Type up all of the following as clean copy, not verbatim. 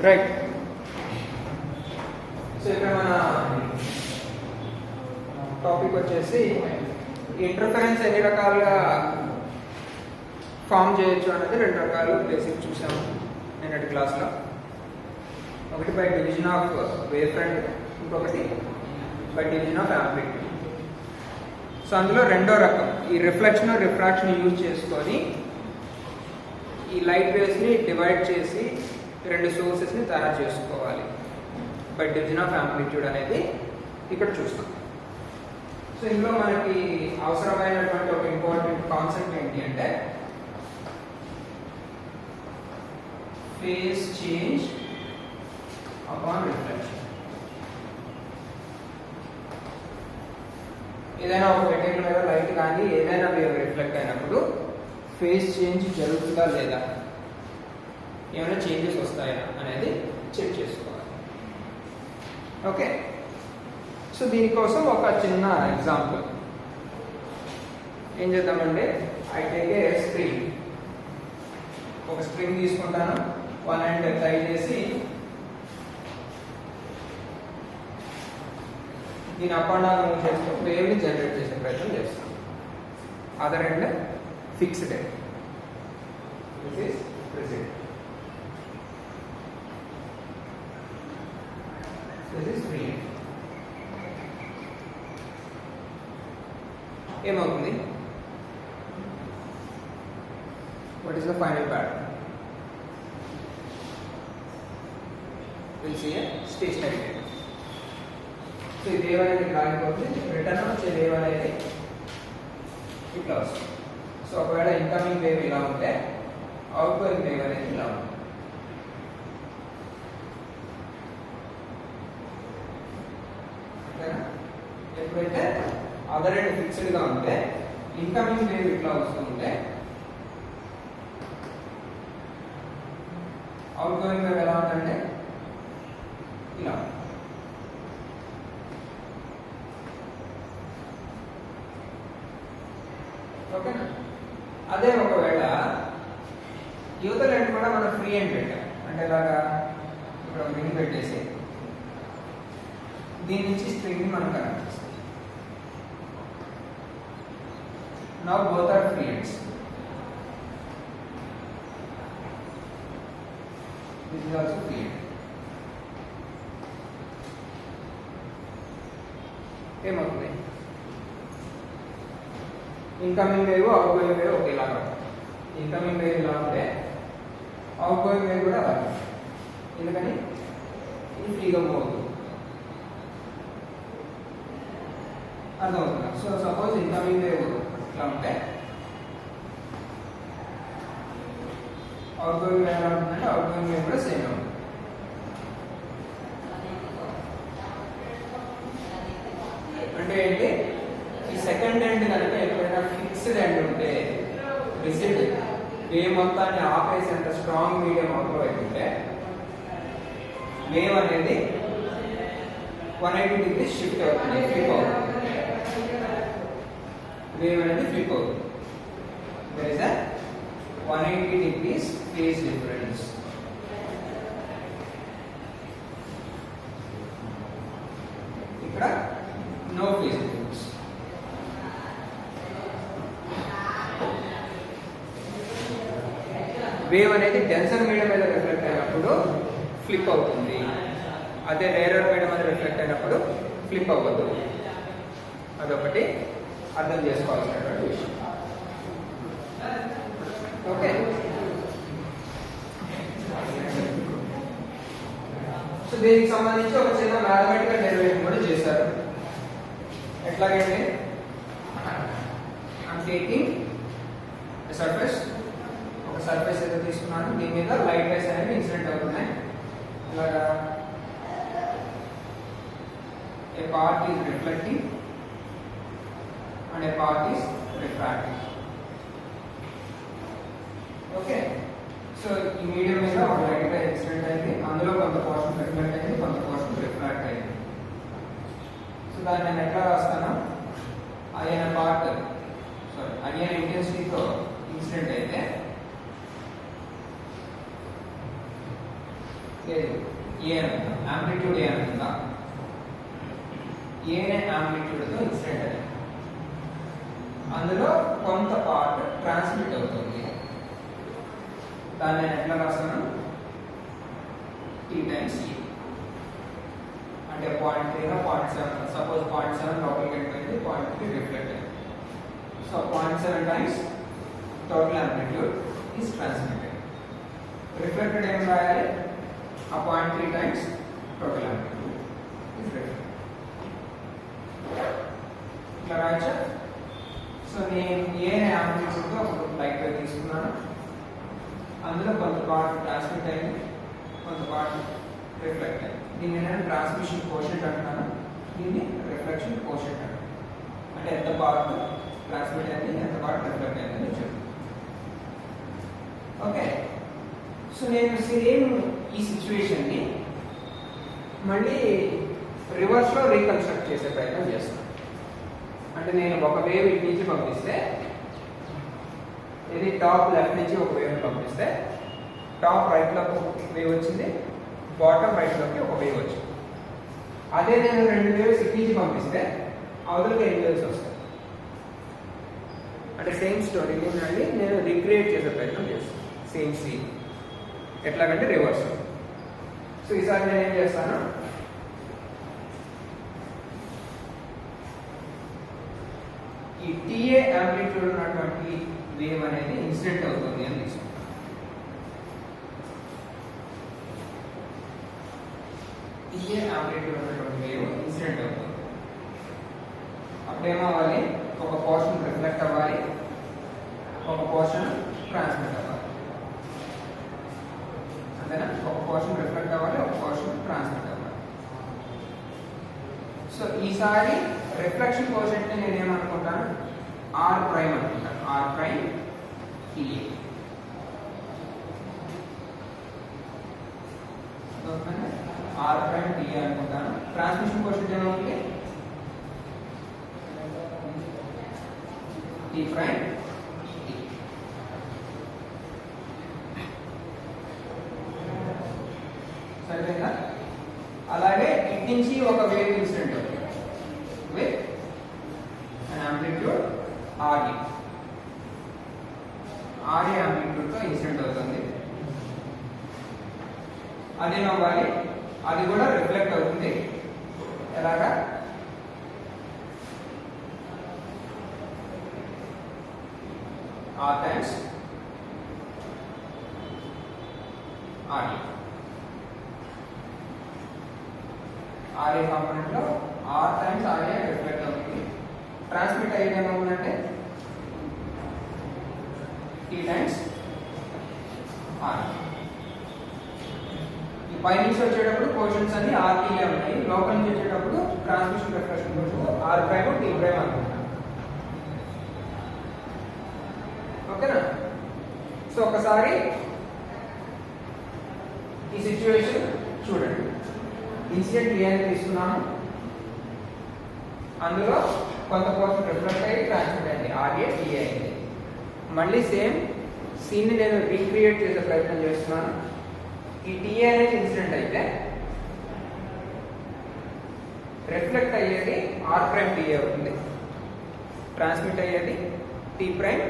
Right. So ఇక్కడ మన topic వచ్చేసి ఇంటర్ఫరెన్స్ ఎన్ని రకాలుగా ఫామ్ చేయొచ్చు అనేది 2 రకాలు బేసిక్ చూసాము నిన్నటి క్లాస్లో. ఒకటి by division of wave front, ఇంకొకటి by division of amplitude. So అందులో రెండో రకం ఈ రిఫ్లెక్షన్ రిఫ్రాక్షన్ యూజ్ చేసుకొని ఈ లైట్ వేవ్స్ని డివైడ్ చేసి 2 సోర్సెస్ని తయారు చేసుకోవాలి. బై డివిజన్ ఆఫ్ యాంప్లిట్యూడ్ అనేది ఇక్కడ చూస్తాం. సో ఇందులో మనకి అవసరమైనటువంటి ఒక ఇంపార్టెంట్ కాన్సెప్ట్ ఏంటి అంటే ఫేజ్ చేంజ్ అపాన్ రిఫ్లెక్షన్. ఏదైనా ఒక మెటీరియల్ మీద లైట్ కానీ ఏదైనా వేవ్ రిఫ్లెక్ట్ అయినప్పుడు ఫేజ్ చేంజ్ జరుగుతుందా లేదా, ఏమైనా చేంజెస్ వస్తాయా అనేది చెక్ చేసుకోవాలి. ఓకే, సో దీనికోసం ఒక చిన్న ఎగ్జాంపుల్ ఏం చేద్దామంటే, ఐ టేక్ ఏ స్ట్రింగ్. ఒక స్ట్రింగ్ తీసుకుంటాను, 1 hand టై చేసి దీని అప్ అండ్ డౌన్ మూవ్ చేస్తూ వేవ్ని జనరేట్ చేసే ప్రయత్నం చేస్తాం. Other end fixed, this is present, this is free. ఏమవుతుంది? What is the final pattern? Will see a stationary wave. So ఈ వేవ్ అనేది కాలిపోతుంది, రిటర్న్ వచ్చే వేవ్ అనేది ఇట్లా వస్తుంది. సో ఒకవేళ ఇన్కమింగ్ వేవ్ ఇలా ఉంటే అవుట్ గోయింగ్ వేవ్ అనేది ఇలా ఉంటుంది. ఎప్పుడైతే అదర్ ఎండ్ ఫిక్స్డ్ గా ఉంటే ఇన్కమింగ్ వేవ్ ఇట్లా వస్తుంటే అవుట్ గోయింగ్ వేవ్ ఎలా ఉందంటే ఇలా. ఓకేనా? అదే ఒకవేళ యువతల ఎండ్ కూడా మనం ఫ్రీ ఎండ్ పెట్టాం అంటే ఇలాగా ఇక్కడ రింగ్ పెట్టేసి దీని నుంచి స్ట్రింగ్ ని మనం కనెక్ట్ చేస్తాం. Now both are free ends. This is also free end. ఏమవుతుంది? Incoming wave out going wave ఒకేలాగా. ఇన్కమింగ్ వేవ్ ఇలా ఉంటే అవుట్ గోయింగ్ వేవ్ కూడా అలాగే. ఎందుకని ఇది ఫ్రీగా మూవ్ అవుతుంది. అర్థమవుతుందా? సో సపోజ్ ఇన్కమింగ్ వేవ్ ఇట్లా ఉంటే అవుట్ గోయింగ్ వేవ్ ఎలా ఉంటుందంటే అవుట్ గోయింగ్ వేవ్ కూడా సేమ్ ఉంటుంది. అంటే ఏంటి? ఈ సెకండ్ ఎండ్ కనుక ఎప్పుడైనా ఫిక్స్డ్ ఎండ్ ఉంటే రిసిడ్ వేవ్ మొత్తాన్ని ఆపేసేంత స్ట్రాంగ్ మీడియం అవుట్లో అయితే వేవ్ అనేది 180 degrees షిఫ్ట్ అవుతుంది, ఫ్లిప్ అవుతుంది. వేవ్ అనేది ఫ్లిప్ అవుతుంది. There is a 180 degrees phase difference. ఇక్కడ నో ఫేజ్ డిఫరెన్స్. వేవ్ అనేది డెన్సర్ మీడియం మీద రిఫ్లెక్ట్ అయినప్పుడు ఫ్లిప్ అవుతుంది, అదే రేరర్ మీడియం మీద రిఫ్లెక్ట్ అయినప్పుడు ఫ్లిప్ అవ్వదు. అదొకటి అర్థం చేసుకోవాల్సినటువంటి విషయం. ఓకే, సో దీనికి సంబంధించి ఒక చిన్న మ్యాథమెటికల్ డెరివేషన్ కూడా చేశారు. ఎట్లాగంటే ఐఎమ్ టేకింగ్ సర్ఫేస్, ఒక సర్ఫేస్ ఏదో తీసుకున్నాను, దీని మీద లైట్ రేస్ అనేవి ఇన్సిడెంట్ అవుతున్నాయి. ఇలాగా a part is reflecting and a part is refracting. Okay, so ఈ మీడియం మీద ఒక లైట్ ఇన్సిడెంట్ అయింది, అందులో కొంత పోర్షన్ రిఫ్లెక్ట్ అయింది, కొంత పోర్షన్ రిఫ్రాక్ట్ అయింది. సో దాన్ని నేను ఎట్లా రాస్తాను? అయిన పార్ట్ అయిన ఇంటెన్సిటీతో ఇన్సిడెంట్ అయితే లేదు ఏ అనుకుందాం, యాంప్లిట్యూడ్ ఏ అనుకుందాం. ఏ అనే యాంప్లిట్యూడ్తో ఇన్సిడెంట్ అది, అందులో కొంత పార్ట్ ట్రాన్స్మిట్ అవుతుంది. దాన్ని నేను ఎట్లా రాస్తాను, టీ టైమ్స్ ఏ అంటే 0.3 0.7, సపోజ్ 0.7 లోపలికి వెళ్ళిపోయింది, 0.3 రిఫ్లెక్ట్ అయింది. So 0.7 times total amplitude is transmitted. Reflected ఏం రాయాలి, ఆ 0.3 times total amplitude is reflected. ఇట్లా రాయచ్చా? సో నేను ఏ యాంప్లిట్యూడ్తో ఒక లైట్ వేవ్ తీసుకున్నాను, అందులో కొంత పార్ట్ ట్రాన్స్మిట్ అయింది, కొంత పార్ట్ రిఫ్లెక్ట్ అయింది. దీన్ని నేను ట్రాన్స్మిషన్ కోషెంట్ అంటున్నాను, దీన్ని రిఫ్లెక్షన్ కోషెంట్ అంటాను. అంటే ఎంత పార్ట్ ట్రాన్స్మిట్ అయింది, ఎంత పార్ట్ రిఫ్లెక్ట్ అయింది అని చెప్పి. ఓకే, సో నేను సేమ్ ఈ సిచ్యువేషన్ని మళ్ళీ రివర్స్లో రీకన్స్ట్రక్ట్ చేసే ప్రయత్నం చేస్తాను. అంటే నేను ఒక వేవ్ ఇటు నుంచి పంపిస్తే, ఇది టాప్ లెఫ్ట్ నుంచి ఒక వేవ్ పంపిస్తే, టాప్ రైట్లోకి ఒక వేవ్ వచ్చింది, బాటమ్ రైట్లోకి ఒక వేవ్ వచ్చింది. అదే నేను 2 వేవ్స్ ఇటు నుంచి పంపిస్తే అవతలకి 8 వేవ్స్ వస్తాయి. అంటే సేమ్ స్టోరీని మళ్ళీ నేను రీక్రియేట్ చేసే ప్రయత్నం చేస్తాను. సేమ్ సీన్ ఎట్లాగంటే రివర్స్. సో ఈసారి నేను ఏం చేస్తాను, ఈ టీఏ యాంప్లిట్యూడ్ ఉన్నటువంటి వేవ్ అనేది ఇన్సిడెంట్ అవుతుంది అని తీసుకుంటాను. టీఏ యాంప్లిట్యూడ్ ఉన్నటువంటి వేవ్ ఇన్సిడెంట్ అవుతుంది. అప్పుడేమవ్వాలి, ఒక పోర్షన్ రిఫ్లెక్ట్ అవ్వాలి, ఒక పోర్షన్ ట్రాన్స్మిట్ అవ్వాలి. అంతేనా? ఒక పోర్షన్ రిఫ్లెక్ట్ అవ్వాలి, ఒక పోర్షన్ ట్రాన్స్మిట్ అవ్వాలి. సో ఈసారి రిఫ్లెక్షన్ కోషెంట్ ని నేనేమనుకుంటాను, ఆర్ ప్రైమ్ అనుకుంటాను. R prime TA. R prime TA అనుకుంటాను. ట్రాన్స్మిషన్ కోషెంట్ ఏమవుతుంది, టీ ప్రైమ్ టీ. సరిపోయిందా? అలాగే ఇటు నుంచి ఒక వేవ్ ఇన్సిడెంట్ అవుతుంది with an amplitude RE. RE amplitude తో ఇన్సిడెంట్ అవుతుంది. అదేమవ్వాలి, అది కూడా రిఫ్లెక్ట్ అవుతుంది. ఎలాగా, R times RE. RE component లో R times RE రిఫ్లెక్ట్ అవుతుంది. ట్రాన్స్మిట్ అయ్యేది ఏమవుతుందంటే T times RE. ఈ పై నుంచి వచ్చేటప్పుడు కోషన్స్ అన్ని RTలే ఉన్నాయి, లోపల నుంచి వచ్చేటప్పుడు transmission reflection cautions R prime T prime అనుకుంటాం. ఓకేనా? సో ఒకసారి ఈ సిచ్యువేషన్ చూడండి. ఇన్సిడెంట్ ఏ అని తీసుకున్నాను, అందులో కొంత పోర్షన్ రిఫ్లెక్ట్ అయ్యి ట్రాన్స్మిట్ అయింది, ఆర్ఏ టీఏ అయింది. మళ్ళీ సేమ్ సీన్ని నేను రీక్రియేట్ చేసే ప్రయత్నం చేస్తున్నాను. ఈ టీఏ అనేది ఇన్సిడెంట్ అయితే రిఫ్లెక్ట్ అయ్యేది ఆర్ ప్రైమ్ టీఏ అవుతుంది, ట్రాన్స్మిట్ అయ్యేది టీ ప్రైమ్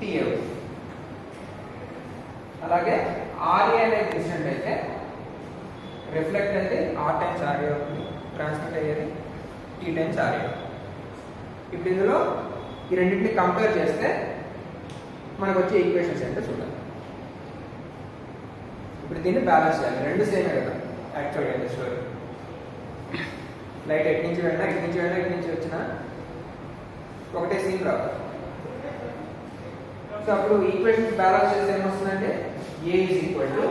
టీఏ అవుతుంది. అలాగే ఆర్ఏ అనేది ఇన్సిడెంట్ అయితే రిఫ్లెక్ట్ అయితే ఆర్ టైమ్స్ ఆర్ఏ అవుతుంది, ట్రాన్స్మిట్ అయ్యేది టీ టైమ్స్ ఆర్ఏ. ఇప్పుడు ఇందులో ఈ రెండింటిని కంపేర్ చేస్తే మనకు వచ్చే ఈక్వేషన్స్ ఏంటో చూద్దాం. ఇప్పుడు దీన్ని బ్యాలెన్స్ చేయాలి, రెండు సేమే కదా యాక్చువల్గా అయితే స్టోరీ. లైట్ ఎటు నుంచి వెళ్ళినా, ఇటు నుంచి వెళ్ళినా, ఇటు నుంచి వచ్చినా ఒకటే సీన్ రావాలి. సో అప్పుడు ఈక్వేషన్స్ బ్యాలెన్స్ చేస్తే ఏమొస్తుందంటే A is equal to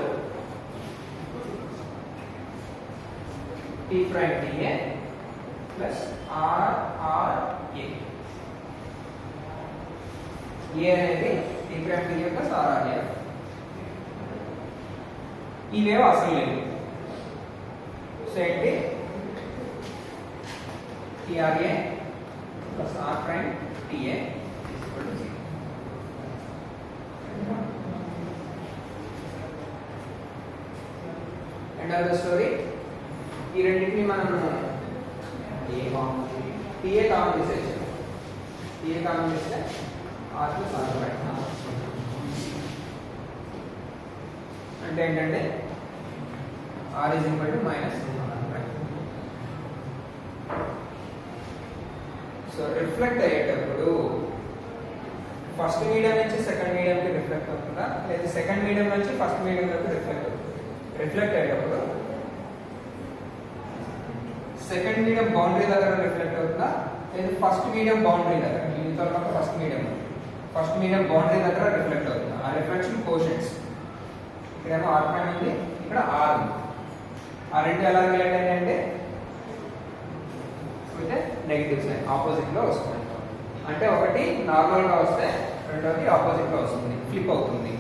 T prime TA plus R R A. A అనేది T prime TA plus R R A. ఇవేవో అసలు లేదు. సో ఏంటి, TRA plus R prime TA equal to 0. End of the story. ఈ రెండింటిని మనము TA common చేసేసాం. TA common చేస్తే ఆర్ ప్లస్ ఆర్ పెట్టినా అంటే ఏంటంటే R is equal to minus. So reflect అయ్యేటప్పుడు ఫస్ట్ మీడియం నుంచి సెకండ్ మీడియంకి రిఫ్లెక్ట్ అవుతుందా, లేదా సెకండ్ మీడియం నుంచి ఫస్ట్ మీడియంలోకి రిఫ్లెక్ట్ అవుతుంది? రిఫ్లెక్ట్ అయ్యేటప్పుడు సెకండ్ మీడియం బౌండరీ దగ్గర రిఫ్లెక్ట్ అవుతుందా, లేదా ఫస్ట్ మీడియం బౌండరీ దగ్గర? ఈ తర్వాత ఫస్ట్ మీడియం బౌండరీ దగ్గర రిఫ్లెక్ట్ అవుతుందా? ఆ రిఫ్లెక్షన్ కోషెంట్స్ ఇక్కడేమో ఆర్ ప్రైమ్ ఉంది, ఇక్కడ ఆర్ ఉంది. ఆ రెండు ఎలా రిలేట్ అయ్యాయంటే అయితే నెగిటివ్ సైన్ ఆపోజిట్లో వస్తుంది. అంటే ఒకటి నార్మల్గా వస్తే రెండోది ఆపోజిట్లో వస్తుంది, ఫ్లిప్ అవుతుంది.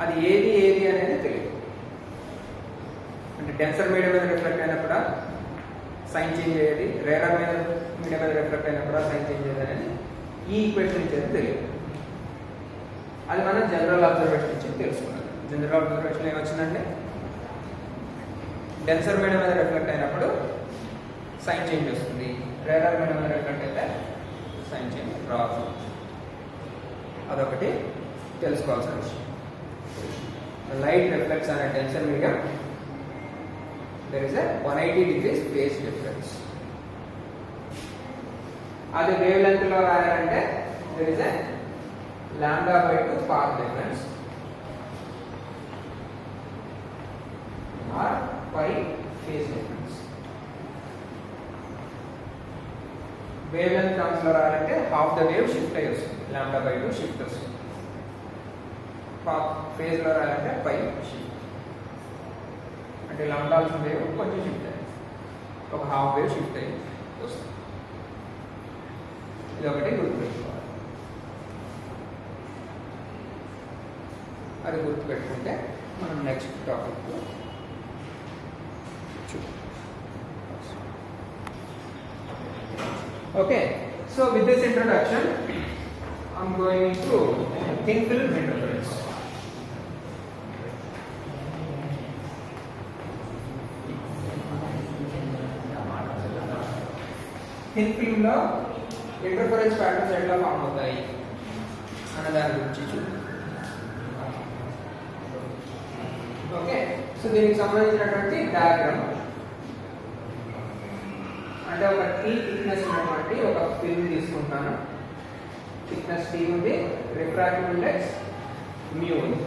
అది ఏది అనేది తెలియదు. అంటే డెన్సర్ మీడియం మీద రిఫ్లెక్ట్ అయినప్పుడు సైన్ చేంజ్ అయ్యేది, రేరర్ మీడియం మీద రిఫ్లెక్ట్ అయినప్పుడు సైన్ చేంజ్ అయ్యేది అనేది ఈ ఈక్వేషన్ ఇచ్చేది తెలియదు. అది మనం జనరల్ అబ్జర్వేషన్ ఇచ్చి తెలుసుకున్నాం. జనరల్ అబ్జర్వేషన్ ఏమొచ్చిందంటే డెన్సర్ మీడియం మీద రిఫ్లెక్ట్ అయినప్పుడు సైన్ చేంజ్ వస్తుంది, రేరర్ మీడియం మీద రిఫ్లెక్ట్ అయితే సైన్ చేంజ్ రాదు. అదొకటి తెలుసుకోవాల్సిన విషయం. లైట్ రిఫ్లెక్ట్స్ అనే denser medium there is a 180 degrees phase difference. అది వేవ్ లెంత్ లో రాయాలంటే there is a λ/2 path difference or pi phase difference. Wave length terms లో రాయాలంటే హాఫ్ ద వేవ్ షిఫ్ట్ అయ్యి వస్తుంది, λ/2 షిఫ్ట్ వస్తుంది. ఫేజ్ లో రాయాలంటే పై షిఫ్ట్ అంటే లాండాల్సిన వేవ్ కొంచెం షిఫ్ట్ అయ్యింది, ఒక హాఫ్ వేవ్ షిఫ్ట్ అయ్యి వస్తుంది. ఇది ఒకటి గుర్తుపెట్టుకోవాలి. అది గుర్తుపెట్టుకుంటే మనం next topic okay. So with this introduction I'm going to thin film interference. Thin film లో ఇంటర్ఫరెన్స్ ప్యాటర్న్స్ ఎట్లా ఫామ్ అవుతాయి అన్న దాని గురించి చూద్దాం. ఓకే. సో దీనికి సంబంధించినటువంటి డయాగ్రామ్ అంటే ఒక టీ థిక్నెస్ ఉన్నటువంటి ఒక ఫిల్మ్ తీసుకుంటాను. థిక్నెస్ టీ ఉంది, రిఫ్రాక్టివ్ ఇండెక్స్ మ్యూ ఉంది.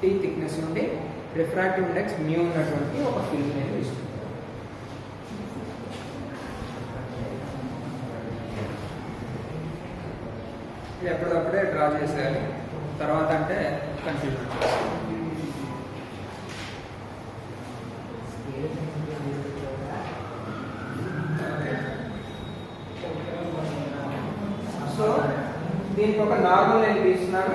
టీ థిక్నెస్ నుండి రిఫ్రాక్టివ్ ఇండెక్స్ మ్యూ ఉన్నటువంటి ఒక ఫిల్మ్ నేను తీసుకుంటాను. ఇది ఎప్పటికప్పుడే డ్రా చేసేయాలి, తర్వాత అంటే కన్ఫ్యూజన్. సో దీనికి ఒక నార్మల్ నేను తీసుకున్నాను.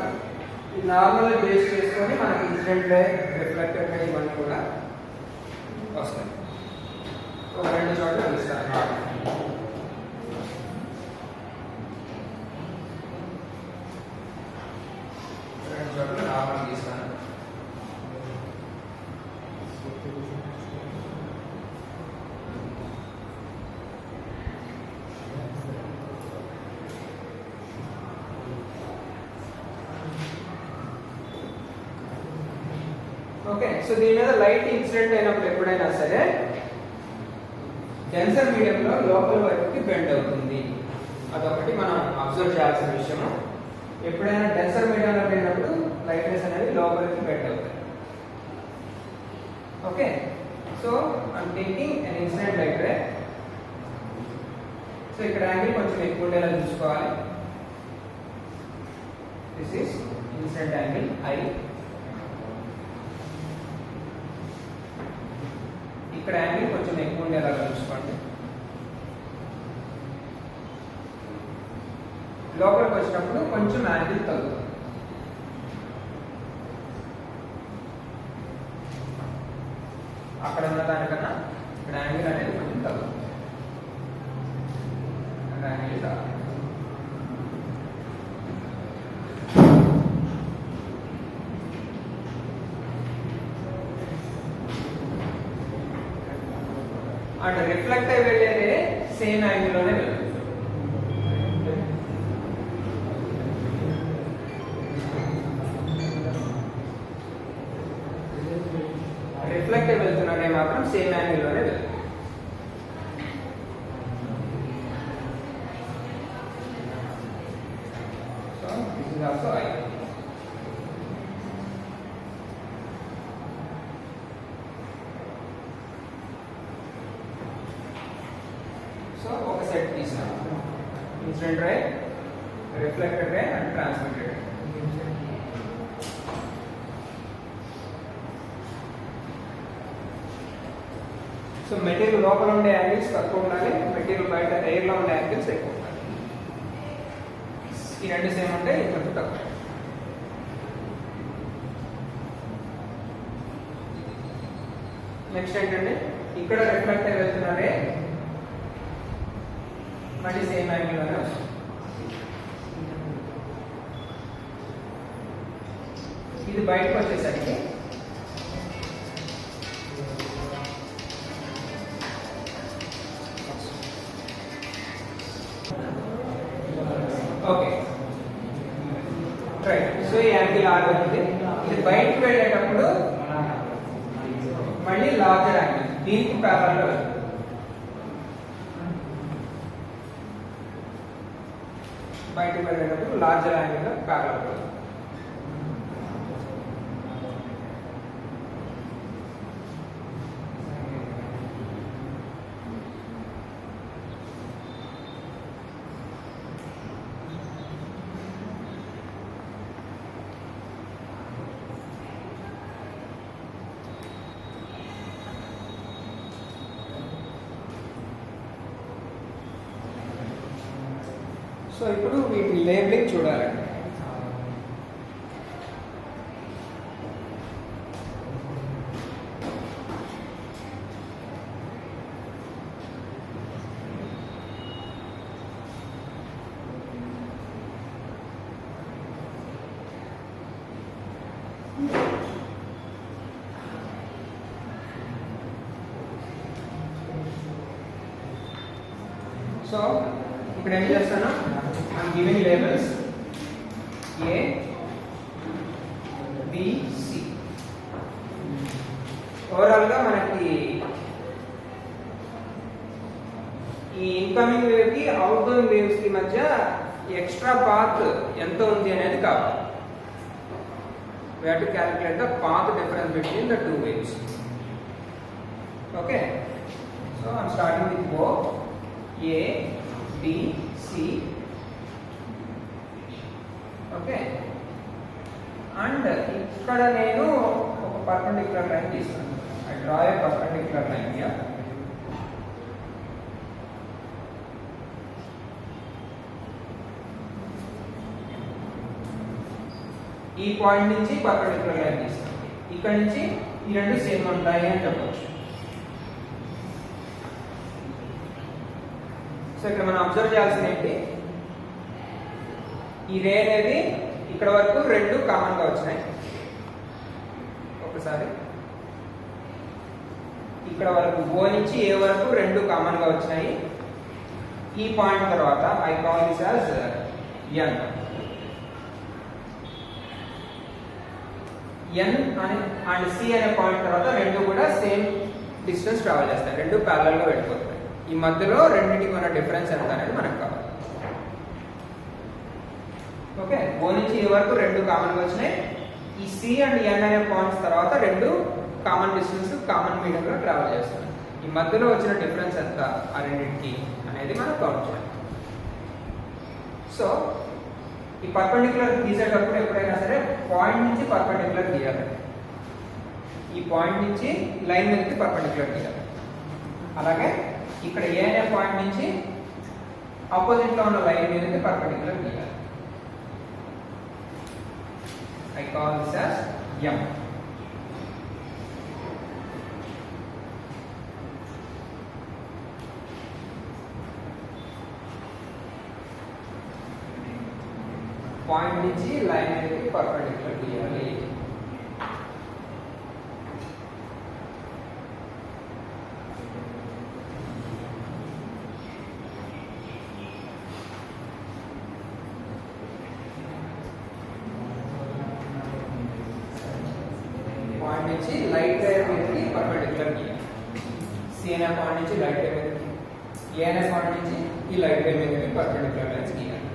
ఈ నార్మల్ బేస్ చేసుకొని మనకి ఇన్సిడెంట్ రే, రిఫ్లెక్టెడ్ రే ఇవన్నీ కూడా వస్తాయి. ఒక రెండు చోట్ల ఇస్తాను. రెండు చోట్ల నార్మల్ గీస్తాను. ఓకే. సో దీని మీద లైట్ ఇన్సిడెంట్ అయినప్పుడు ఎప్పుడైనా సరే డెన్సర్ మీడియంలో లోపల వైపుకి బెండ్ అవుతుంది. అదొకటి మనం అబ్జర్వ్ చేయాల్సిన విషయము. ఎప్పుడైనా డెన్సర్ మీడియంలో వెళ్ళినప్పుడు లైట్నెస్ అనేది లోపలికి బెండ్ అవుతుంది. Okay. So I'm taking an incident light ray. So ఇక్కడ యాంగిల్ కొంచెం ఎక్కువ ఉండేలా చూసుకోవాలి. This is incident angle I. ఇక్కడ యాంగిల్ కొంచెం ఎక్కువ ఉండేలాగా చూసుకోండి. లోపలికి వచ్చినప్పుడు కొంచెం యాంగిల్ తగ్గుతుంది. అక్కడ ఉన్న దానికన్నా ఇక్కడ యాంగిల్ అనేది కొంచెం తగ్గుతుంది. యాంగిల్ అండ్ రిఫ్లెక్ట్ అయి వెళ్ళేది సేమ్ యాంగిల్లోనే వెళ్తుంది. రిఫ్లెక్ట్ అయి వెళ్తున్నదే మాత్రం సేమ్ యాంగిల్లోనే వెళ్తుంది. So this is also I. So ఒక సెట్ తీసాం, incident ray, reflected ray and transmitted ray. So material లోపల ఉండే యాంగిల్స్ తక్కువ ఉండాలి, మెటీరియల్ బయట ఎయిర్లో ఉండే యాంగిల్స్ ఎక్కువ ఉండాలి. ఈ రెండు సేమ్ ఉంటే కొంచెం తక్కువ. నెక్స్ట్ ఏంటంటే ఇక్కడ రిఫ్లెక్ట్ అయి వెళ్తున్నారే మళ్ళీ సేమ్ యాంగిల్లోనే వస్తుంది. ఇది బయటకు వచ్చేసరికి ఓకే రైట్. సో ఈ యాంగిల్ ఆర్ ఉంది. ఇది బయటకు వెళ్ళేటప్పుడు మళ్ళీ లార్జర్ యాంగిల్ దీనికి ప్యారలల్ గా వెళ్తుంది. బయటకు వెళ్ళేటప్పుడు లార్జర్ యాంగిల్ ప్యారలల్ గా వెళ్తుంది. సో ఇప్పుడు వీటి లేబులింగ్ చూడాలండి. సో ఇప్పుడు ఏం చేస్తాను, I'm giving labels A, B, C. Overall గా మనకి ఈ ఇన్కమింగ్ వేవ్ కి అవుట్ గోయింగ్ వేవ్స్ కి మధ్య ఎక్స్ట్రా పాత్ ఎంత ఉంది అనేది కావాలి. We have to calculate the path difference between the two waves. Okay, so I'm starting with both A, B, C. Okay, and ఇక్కడ నేను ఒక పర్పెండిక్యులర్ లైన్ తీస్తాను. I draw A perpendicular line here. ఈ point నుంచి perpendicular line తీస్తాను. ఇక్కడ నుంచి ఈ రెండు సేమ్ ఉంటాయి అని చెప్పవచ్చు. సో ఇక్కడ మనం అబ్జర్వ్ చేయాల్సింది ఏంటి, ఈ రే అనేది ఇక్కడ వరకు రెండు కామన్ గా వచ్చినాయి. ఒకసారి ఇక్కడ వరకు ఓ నుంచి ఏ వరకు రెండు కామన్ గా వచ్చినాయి. ఈ పాయింట్ తర్వాత I call this as N. N and C అనే పాయింట్ తర్వాత రెండు కూడా సేమ్ డిస్టెన్స్ ట్రావెల్ చేస్తాయి, రెండు ప్యారలల్ గా వెళ్ళిపోతాయి. ఈ మధ్యలో రెండింటికి ఉన్న డిఫరెన్స్ ఎంత అనేది మనకు కావాలి. ఓకే, ఓ నుంచి ఏ వరకు రెండు కామన్ గా వచ్చినాయి. ఈ సి అండ్ ఎన్ అనే పాయింట్స్ తర్వాత రెండు కామన్ డిస్టెన్స్ కామన్ మీడియం లో ట్రావెల్ చేస్తున్నాయి. ఈ మధ్యలో వచ్చిన డిఫరెన్స్ ఎంత ఆ రెండింటికి అనేది మనం కౌంట్ చేయాలి. సో ఈ పర్పెండిక్యులర్ గీసేటప్పుడు ఎప్పుడైనా సరే పాయింట్ నుంచి పర్పెండిక్యులర్ గీయాలి. ఈ పాయింట్ నుంచి లైన్ మీదకి పర్పెండిక్యులర్ గీయాలి. అలాగే ఇక్కడ ఏ అనే పాయింట్ నుంచి ఆపోజిట్ లో ఉన్న లైన్ మీదకి పర్పెండిక్యులర్ గీయాలి. I call this as M. Point నుంచి లైన్ అనేది పర్పెండిక్యులర్ గీయాలి. పాయింట్ నుంచి లైట్ రే మీదకి పర్పెండిక్యులర్ గీయాలి. సి అనే పాయింట్ నుంచి లైట్ రే మీదకి, ఏ అనే పాయింట్ నుంచి ఈ లైట్ రే మీదకి పర్పెండిక్యులర్ లైన్స్ గీయాలి.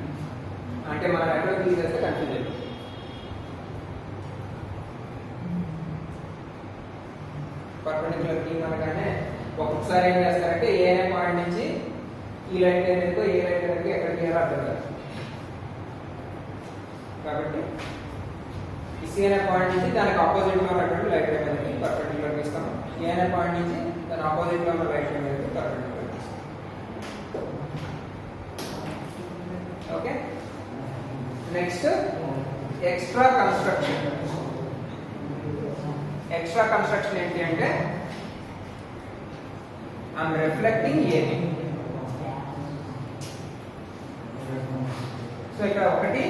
అంటే మనం ఎక్కడ గీసేస్తే కన్ఫ్యూజ్ అయిపోతుంది. పర్పెండిక్యులర్ గీయమనగానే ఒక్కొక్కసారి ఏం చేస్తారంటే ఏ అనే పాయింట్ నుంచి ఈ లైట్ రే మీదకో ఏ లైట్ రే మీదకి ఎక్కడ గీయాలో అర్థం కాదు. కాబట్టి ఈ సి అనే పాయింట్ నుంచి దానికి ఆపోజిట్ లో ఉన్నటువంటి లైట్ రే మీదకి పర్పెండిక్యులర్ గీస్తాం. ఏ అనే పాయింట్ నుంచి దాని ఆపోజిట్ లో ఉన్న లైట్ రే మీదకి పర్పెండిక్యులర్ గీస్తాం. Okay, next extra construction. Extra construction ఏంటి అంటే ఐఎమ్ రిఫ్లెక్టింగ్ ఏబి. సో ఇక్కడ ఒకటి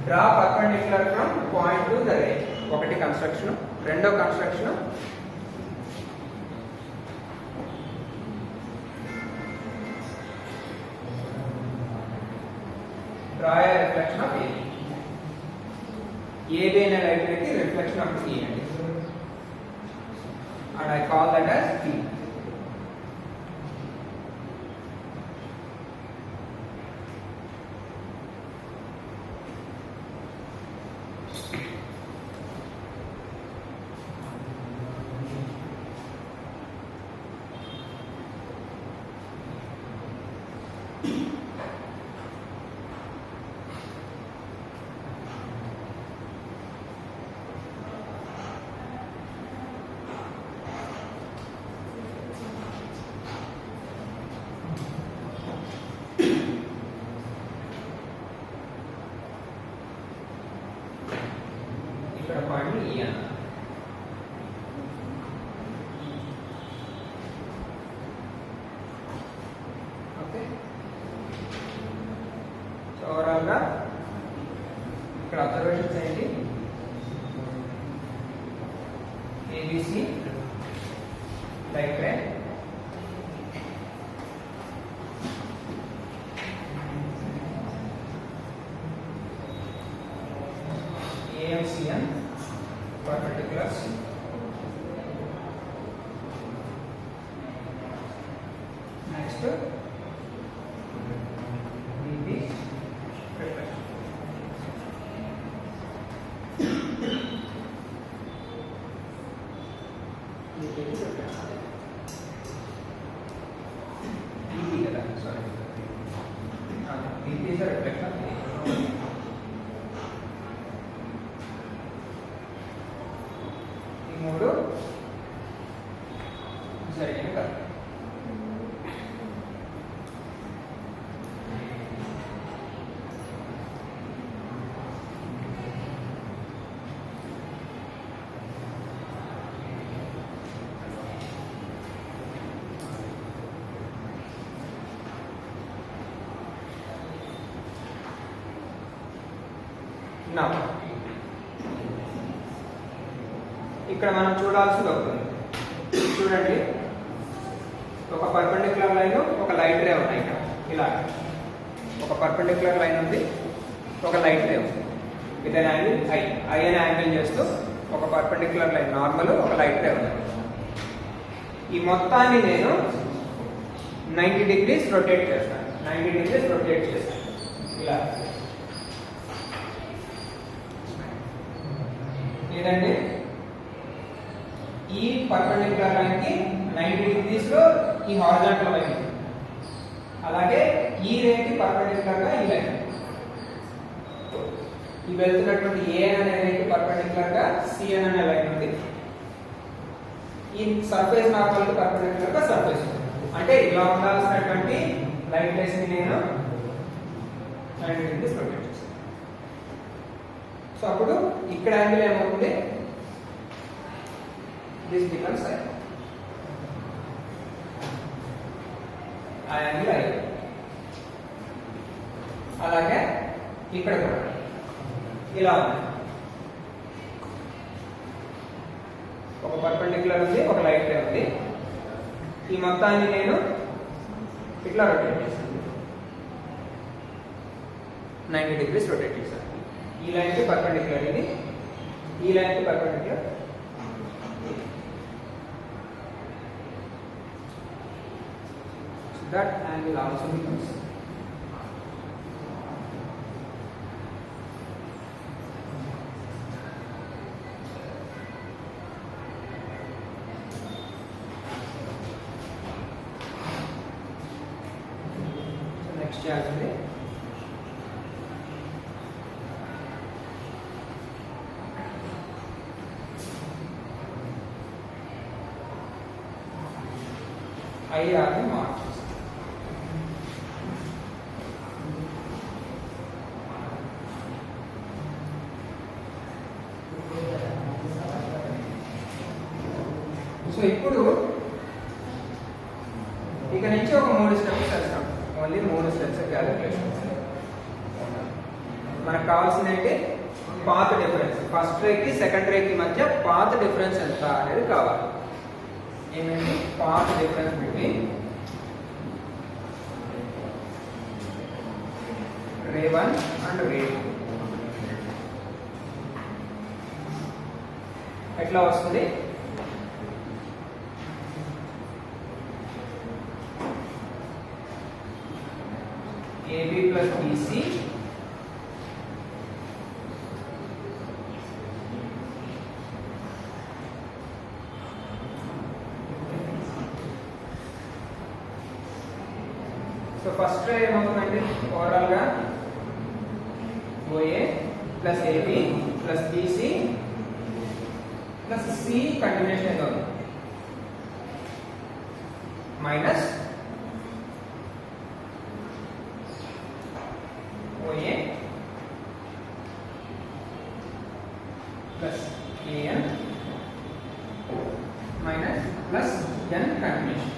draw perpendicular from point to the ray, ఒకటి కన్స్ట్రక్షన్. రెండో construction draw a reflection of AB. AB అనే లైట్ రేకి రిఫ్లెక్షన్ ఆఫ్ గీయండి. And I call that as P. ఇక్కడ పాయింట్ E అన్న. ఓకే, సో ఓవరాల్ గా ఇక్కడ అబ్జర్వేషన్స్ ఏంటి? ABC light ray, AMCN perpendiculars, next DB reflection. DB kada, sorry, DB is a reflection. మూడు జరిగిన కదా. నా ఇక్కడ మనం చూడాల్సింది అవుతుంది. చూడండి, ఒక పర్పెండిక్యులర్ లైన్, ఒక లైట్ రే ఉన్నాయి. ఇక్కడ ఇలా ఒక పర్పెండిక్యులర్ లైన్ ఉంది, ఒక లైట్ రే ఉంది. విత్ అన్ యాంగిల్ ఐ అనే యాంగిల్ చేస్తూ ఒక పర్పెండిక్యులర్ లైన్ నార్మల్, ఒక లైట్ రే ఉంది. ఈ మొత్తాన్ని నేను 90 degrees రొటేట్ చేస్తాను. 90 degrees రొటేట్ చేస్తాను ఇలా. లేదండి, ఈ పర్పెండిక్యులర్ లైన్ కి 90 degrees లో ఈ హారిజాంటల్ లైన్, అలాగే ఈ రేకి పర్పెండిక్యులర్ గా ఈ లైన్. ఈ వెళ్తున్నటువంటి ఏ అనే రేకి పర్పెండిక్యులర్ గా సిఎన్ అనే లైన్ ఉంది. ఈ సర్ఫేస్ నార్మల్ కి పర్పెండిక్యులర్ గా సర్ఫేస్. అంటే ఇలా ఉండాల్సినటువంటి లైన్ రేస్ ని నేను 90 degrees రొటేట్ చేస్తాను. సో అప్పుడు ఇక్కడ యాంగిల్ ఏమవుతుంది? This becomes I. ఆ యాంగిల్ I. అలాగే ఇక్కడ కూడా ఇలా ఉంది. ఒక పర్పెండిక్యులర్ ఉంది, ఒక లైట్ రే ఉంది. ఈ మొత్తాన్ని నేను ఇట్లా రొటేట్ చేస్తాను. 90 degrees రొటేట్ చేశాను. ఈ లైన్ కి పర్పెండిక్యులర్ ఇది, ఈ లైన్ కి perpendicular that angle also becomes next చేయాల్సింది ఐఆర్ని మార్చేస్తాం. సో ఇప్పుడు ఇక నుంచి ఒక 3 స్టెప్స్ చేస్తాం. Only 3 steps calculation. మనకు కావాల్సింది ఏంటి? Path difference. ఫస్ట్ రేకి సెకండ్ రేకి మధ్య పాత్ డిఫరెన్స్ ఎంత అనేది కావాలి. ఏమేమి? Path difference between ray 1 and ray 2 ఎట్లా వస్తుంది? AB plus BC so first ray ఏమవుతుందండి? ఓవరాల్ గా OA plus AB plus BC plus C continuation ఏదో minus OA plus AN minus plus N continuation.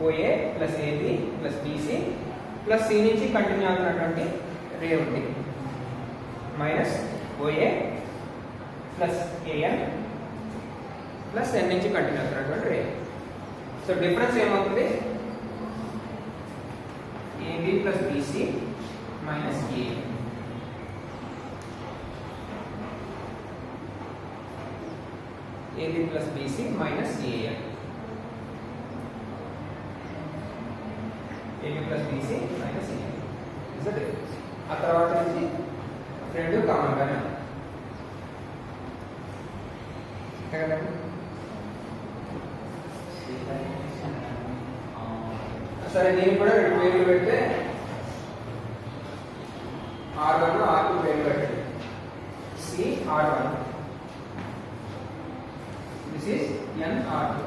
OA plus AB plus BC plus C నుంచి continue అవుతున్నటువంటి రే ఉంది minus OA plus AN plus N నుంచి continue అవుతున్నటువంటి రే. So difference ఏమవుతుంది? AB plus BC minus AN. AB plus BC minus AN. AB plus BC minus AN is the difference. ఆ తర్వాత నుంచి రెండు కామన్ గానే ఉన్నాయి కదండి. సరే దీనికి కూడా రెండు పేర్లు పెడితే R1 R2 పేర్లు పెట్టండి. CR1 this is NR2.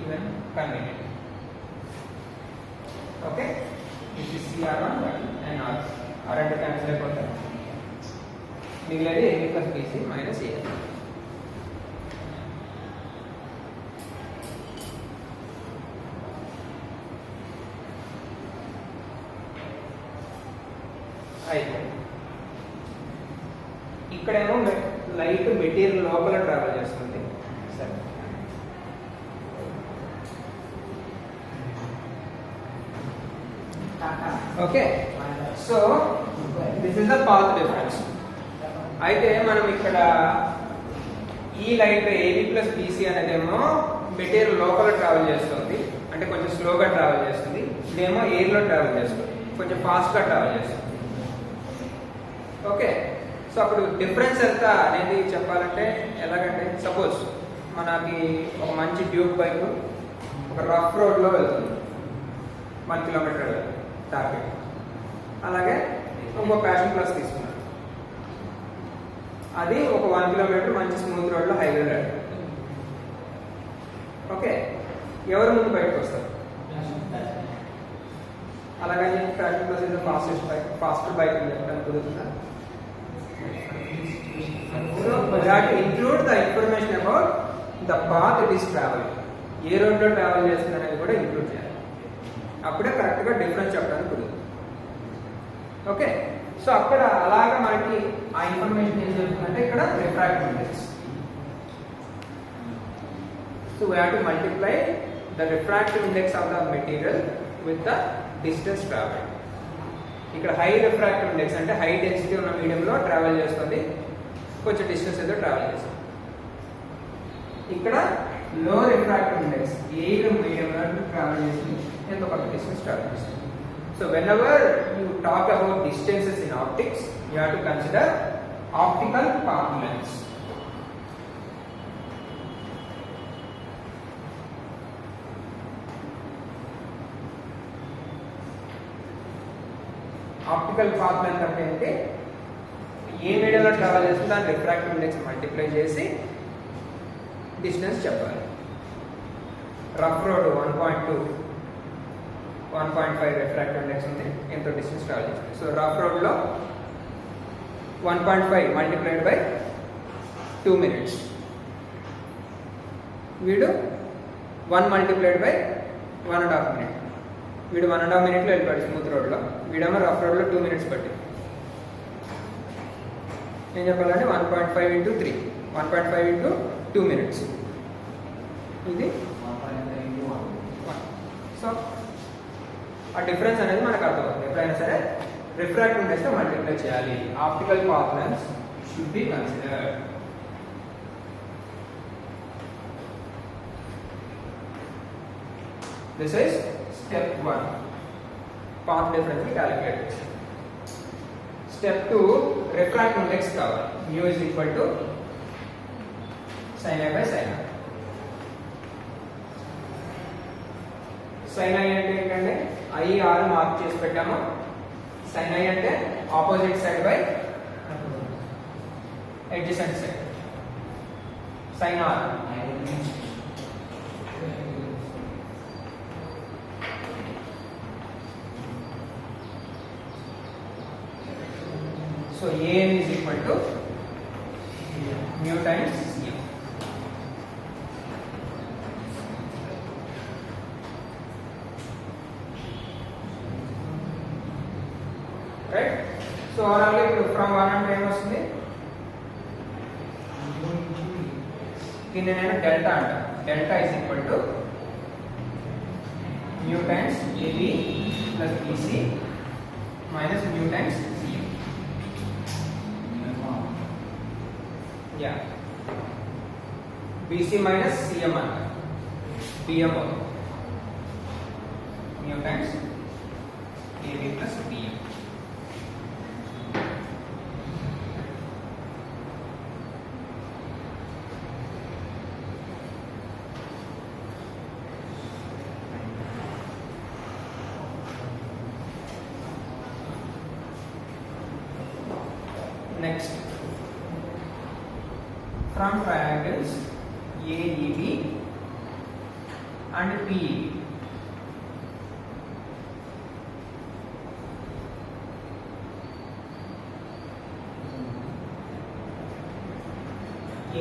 Even convenient. Okay, this is CR1 and R. R and cancel అయిపోతాయి. మిగిలినది AB plus BC minus AN. అయితే ఇక్కడేమో లైట్ మెటీరియల్ లోపల ట్రావెల్ చేస్తుంది. సరే, okay. So this is the path difference. అయితే మనం ఇక్కడ ఈ లైట్ AB ప్లస్ BC అనేదేమో మెటీరియల్ లోపల ట్రావెల్ చేస్తుంది, అంటే కొంచెం స్లోగా ట్రావెల్ చేస్తుంది. ఇదేమో ఎయిర్లో ట్రావెల్ చేస్తుంది, కొంచెం ఫాస్ట్గా ట్రావెల్ చేస్తుంది. ఓకే, సో అప్పుడు డిఫరెన్స్ ఎంత అనేది చెప్పాలంటే ఎలాగంటే, సపోజ్ మనకి ఒక మంచి ట్యూబ్ బైక్ ఒక రఫ్ రోడ్లో వెళ్తుంది, 1 కిలోమీటర్ టార్గెట్. అలాగే ఇంకో ప్యాషన్ ప్లస్ తీసుకున్నాడు, అది ఒక 1 కిలోమీటర్ మంచి స్మూత్ రోడ్లో హైవే వెళ్తాడు. ఓకే, ఎవరు ముందు బయటకు వస్తారు? అలాగని passion plus is fastest bike, faster bike అని చెప్పడానికి కుదురుతుందా? So we have to include the information about the path it is traveling. ఏ రోడ్లో ట్రావెల్ చేస్తుంది అనేది కూడా ఇంక్లూడ్ చేయాలి. అప్పుడే కరెక్ట్గా డిఫరెన్స్ చెప్పడానికి కుదురుతుంది. ఓకే, సో అక్కడ అలాగా మనకి ఆ ఇన్ఫర్మేషన్ ఏం జరుగుతుందంటే ఇక్కడ refractive index. So we have to multiply the refractive index of the material with the distance travel. ఇక్కడ హై రిఫ్రాక్టివ్ ఇండెక్స్ అంటే హై డెన్సిటీ ఉన్న మీడియంలో ట్రావెల్ చేస్తుంది, కొంచెం డిస్టెన్స్ ఏదో ట్రావెల్ చేస్తాం. ఇక్కడ లో రిఫ్రాక్టివ్ ఇండెక్స్ ఎయిర్ మీడియంలో ట్రావెల్ చేసి ఎంతో కొంత డిస్టెన్స్ ట్రావెల్ చేస్తుంది. So when ever you talk about distances in optics you have to consider optical path lengths. Optical path length అంటే ఏంటి? ఏ మీడియంలో ట్రావెల్ చేస్తుందో దాని రిఫ్రాక్టివ్ ఇండెక్స్ మల్టిప్లై చేసి డిస్టెన్స్ చెప్పాలి. రఫ్ రోడ్ 1.2 1.5 రిఫ్రాక్టివ్ ఇండెక్స్ ఉంది, ఎంతో డిస్టెన్స్ ట్రావెల్ చేస్తుంది. సో రఫ్ రోడ్లో 1.5 మల్టిప్లైడ్ బై 2 minutes. వీడు 1 మల్టిప్లైడ్ బై 1.5 minutes. వీడు 1.5 minutesలో వెళ్ళిపోయాడు స్మూత్ రోడ్లో, వీడేమో రఫ్ రోడ్లో 2 minutes పట్టి. ఏం చెప్పాలంటే 1.5 into 3 1.5 into 2 minutes. ఇది 1. సో ఆ డిఫరెన్స్ అనేది మనకు అర్థమవుతుంది. ఎప్పుడైనా సరే రిఫ్రాక్టివ్ ఇండెక్స్తో మల్టిప్లై చేయాలి. Optical path length should be considered. This is step 1, path difference calculate. Step 2, refractive index కావాలి. mu is equal to sin i by sin r. sin i అంటే ఏంటంటే i r మార్క్ చేసి పెట్టాము. sin i అంటే opposite side by adjacent side. sin r so am is equal to mu times cm. Right? So overall from 1 అంటే ఏం వస్తుంది? దీన్ని నేను డెల్టా అంట. Delta is equal to mu times ab plus bc minus mu times cm. Yeah. bc minus cm అంట. bm mu times ab plus bm. Next, from triangles AEB and PEB,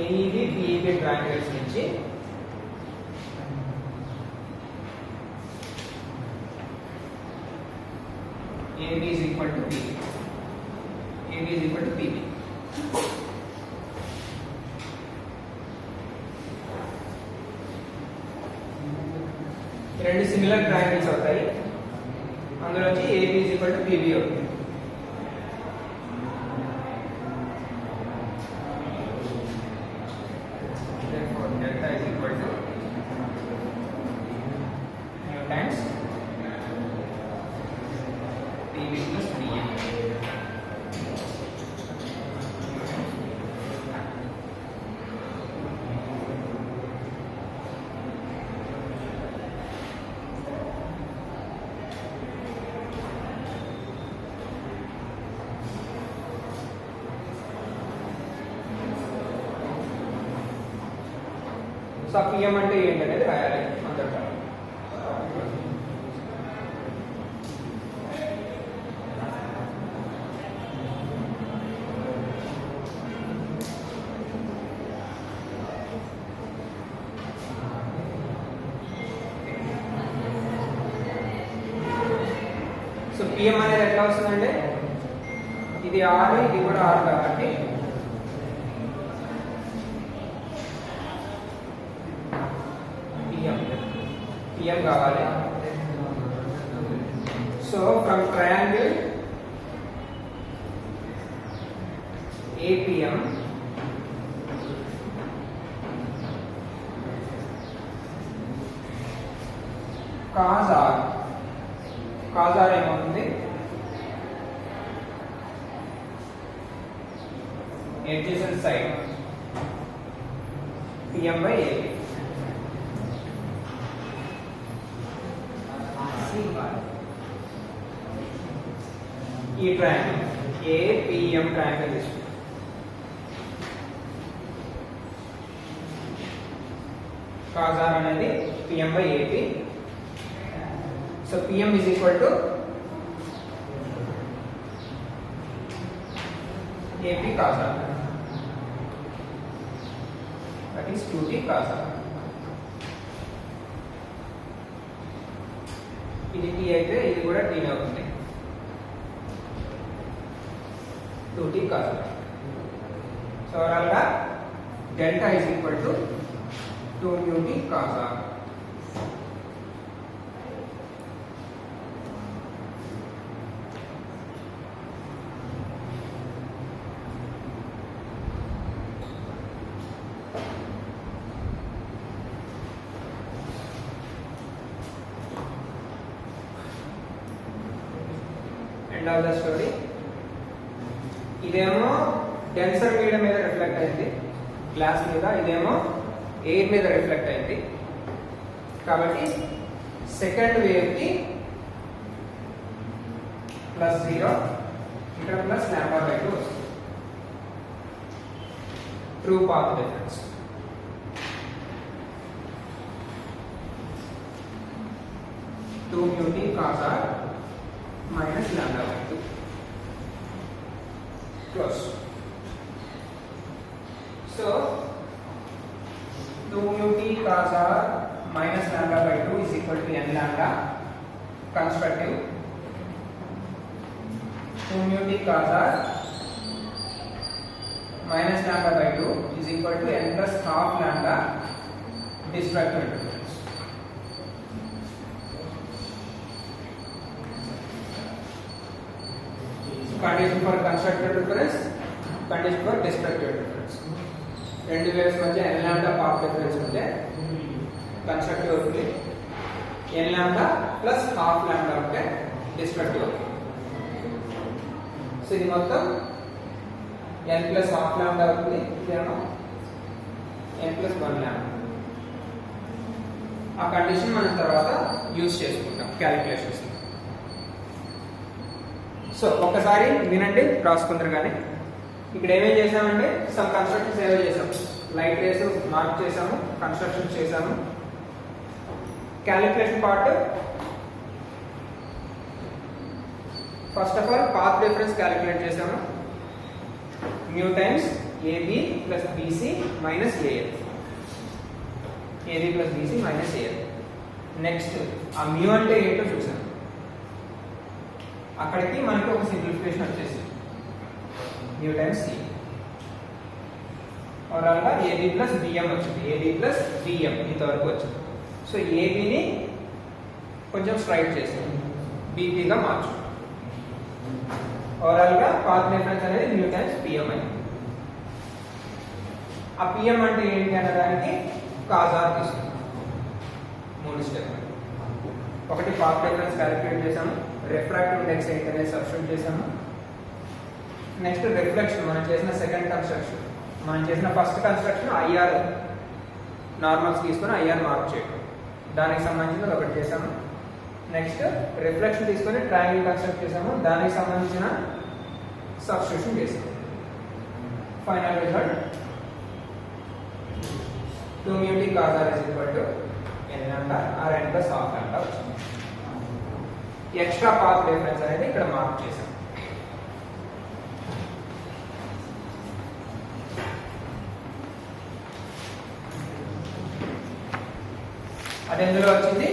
AEB PEB triangles నుంచి AB is equal to PB. AB is equal to PB. రెండు similar triangles అవుతాయి, అందులోంచి AB is equal to PB అవుతుంది. Therefore delta is equal to mu times PB plus BM. So PM అంటే ఏంటి అనేది రాయాలి అందరికీ. సో పిఎం అనేది ఎట్లా వస్తుందంటే ఇది ఆర్, ఇది కూడా ఆర్ కాబట్టి PM కావాలి. So from triangle APM cos r ఏమవుతుంది adjacent side PM by AB. ఈ ట్రయాంగిల్ APM ట్రయాంగిల్ తీసుకుంటాం. cos r అనేది PM by AP. So PM is equal to AP cos r. That is 2t cos r. ఇది t అయితే ఇది కూడా t అవుతుంది. 2t cos r. So overall గా delta is equal to 2 mu t cos r. End of the story. ఇదేమో denser medium మీద reflect అయింది glass మీద, ఇదేమో ఎయిర్ మీద రిఫ్లెక్ట్ అయింది. కాబట్టి సెకండ్ వేవ్ కి +0 ఇక్కడ +λ/2 వస్తుంది. True path difference. Two mu t cos r minus λ/2 close. So 2 mu t cos r minus λ/2 is equal to n lambda constructive. 2 mu t cos r minus λ/2 is equal to n plus half lambda destructive interference. Condition for constructive difference, condition for destructive difference. రెండు waves మధ్య n lambda path difference ఉంటే constructive అవుతుంది, n lambda plus half lambda ఉంటే destructive అవుతుంది. So ఇది మొత్తం n plus half lambda అవుతుంది, ఇదేమో n ప్లస్ 1 lambda. ఆ కండిషన్ మనం తర్వాత యూజ్ చేసుకుంటాం క్యాలిక్యులేషన్స్. సో ఒకసారి వినండి, రాసుకుంటారు. కానీ ఇక్కడ ఏమేం చేసామంటే సమ్ కన్స్ట్రక్షన్స్ ఏవో చేసాము, లైట్ రేస్ మార్క్ చేసాము, కన్స్ట్రక్షన్స్ చేసాము. Calculation part first of all path difference calculate చేసాము. Mu times AB plus BC minus AL. AB plus BC minus AL. Next ఆ మ్యూ అంటే ఏంటో చూసాము. అక్కడికి మనకి ఒక సింప్లిఫికేషన్ వచ్చేసి న్యూ టైమ్స్ సి ఓవరాల్గా AB ప్లస్ BM వచ్చింది, AB ప్లస్ BM ఇంతవరకు వచ్చింది. సో ఏబిని కొంచెం స్ట్రైట్ చేసాం, బీపీగా మార్చు. ఓవరాల్గా పాత్ డిఫరెన్స్ అనేది న్యూ టైమ్స్ PM అయింది. ఆ PM అంటే ఏంటి అనడానికి cos r తీసుకున్నాం. 3 స్టెప్. ఒకటి పాత్ డిఫరెన్స్ క్యాలిక్యులేట్ చేసాము, రిఫ్రాక్టివ్ ఇండెక్స్ ఏంటి అనేది సబ్స్టిట్యూట్ చేసాము. నెక్స్ట్ రిఫ్లెక్షన్, మనం చేసిన సెకండ్ కన్స్ట్రక్షన్, మనం చేసిన ఫస్ట్ కన్స్ట్రక్షన్ IR నార్మల్స్ తీసుకొని IR మార్క్ చేయడం, దానికి సంబంధించిన ఒకటి చేసాము. నెక్స్ట్ రిఫ్లెక్షన్ తీసుకొని ట్రయాంగిల్ కన్స్ట్రక్ట్ చేసాము, దానికి సంబంధించిన సబ్స్టిట్యూషన్ చేసాము. Final result 2 mu t cos r is equal to n lambda or n plus half lambda వచ్చింది. ఎక్స్ట్రా పాత్ డిఫరెన్స్ అనేది ఇక్కడ మార్క్ చేసాం. అది ఎందులో వచ్చింది?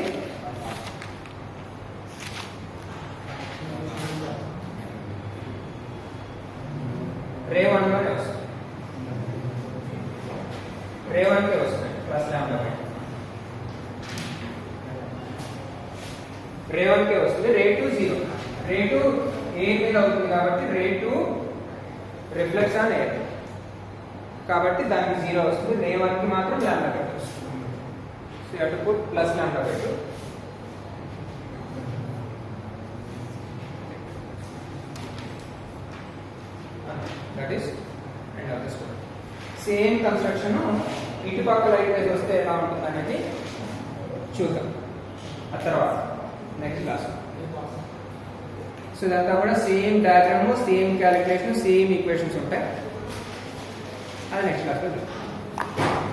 రే 1 లోనే వస్తుంది, రే 1 కి వస్తుంది ప్లస్ లాంబ్డా బై రే 1 కి వస్తుంది. రే 2 0, రే 2 ఏ మీద అవుతుంది కాబట్టి రే 2 రిఫ్లెక్స్ ఆన్ ఎయిర్ కాబట్టి దానికి 0 వస్తుంది. రే 1 కి మాత్రం లాంబ్డా బై వస్తుంది. So you have to put plus lambda by 2. This and of this కూడా సేమ్ కన్స్ట్రక్షన్ ఇటుపక్క లైట్ రేస్ వస్తే ఎలా ఉంటుంది అనేది చూద్దాం ఆ తర్వాత నెక్స్ట్ క్లాస్. సో ఇదంతా కూడా same diagram, same calculation, same equations ఉంటాయి. అది నెక్స్ట్ క్లాస్లో చూద్దాం.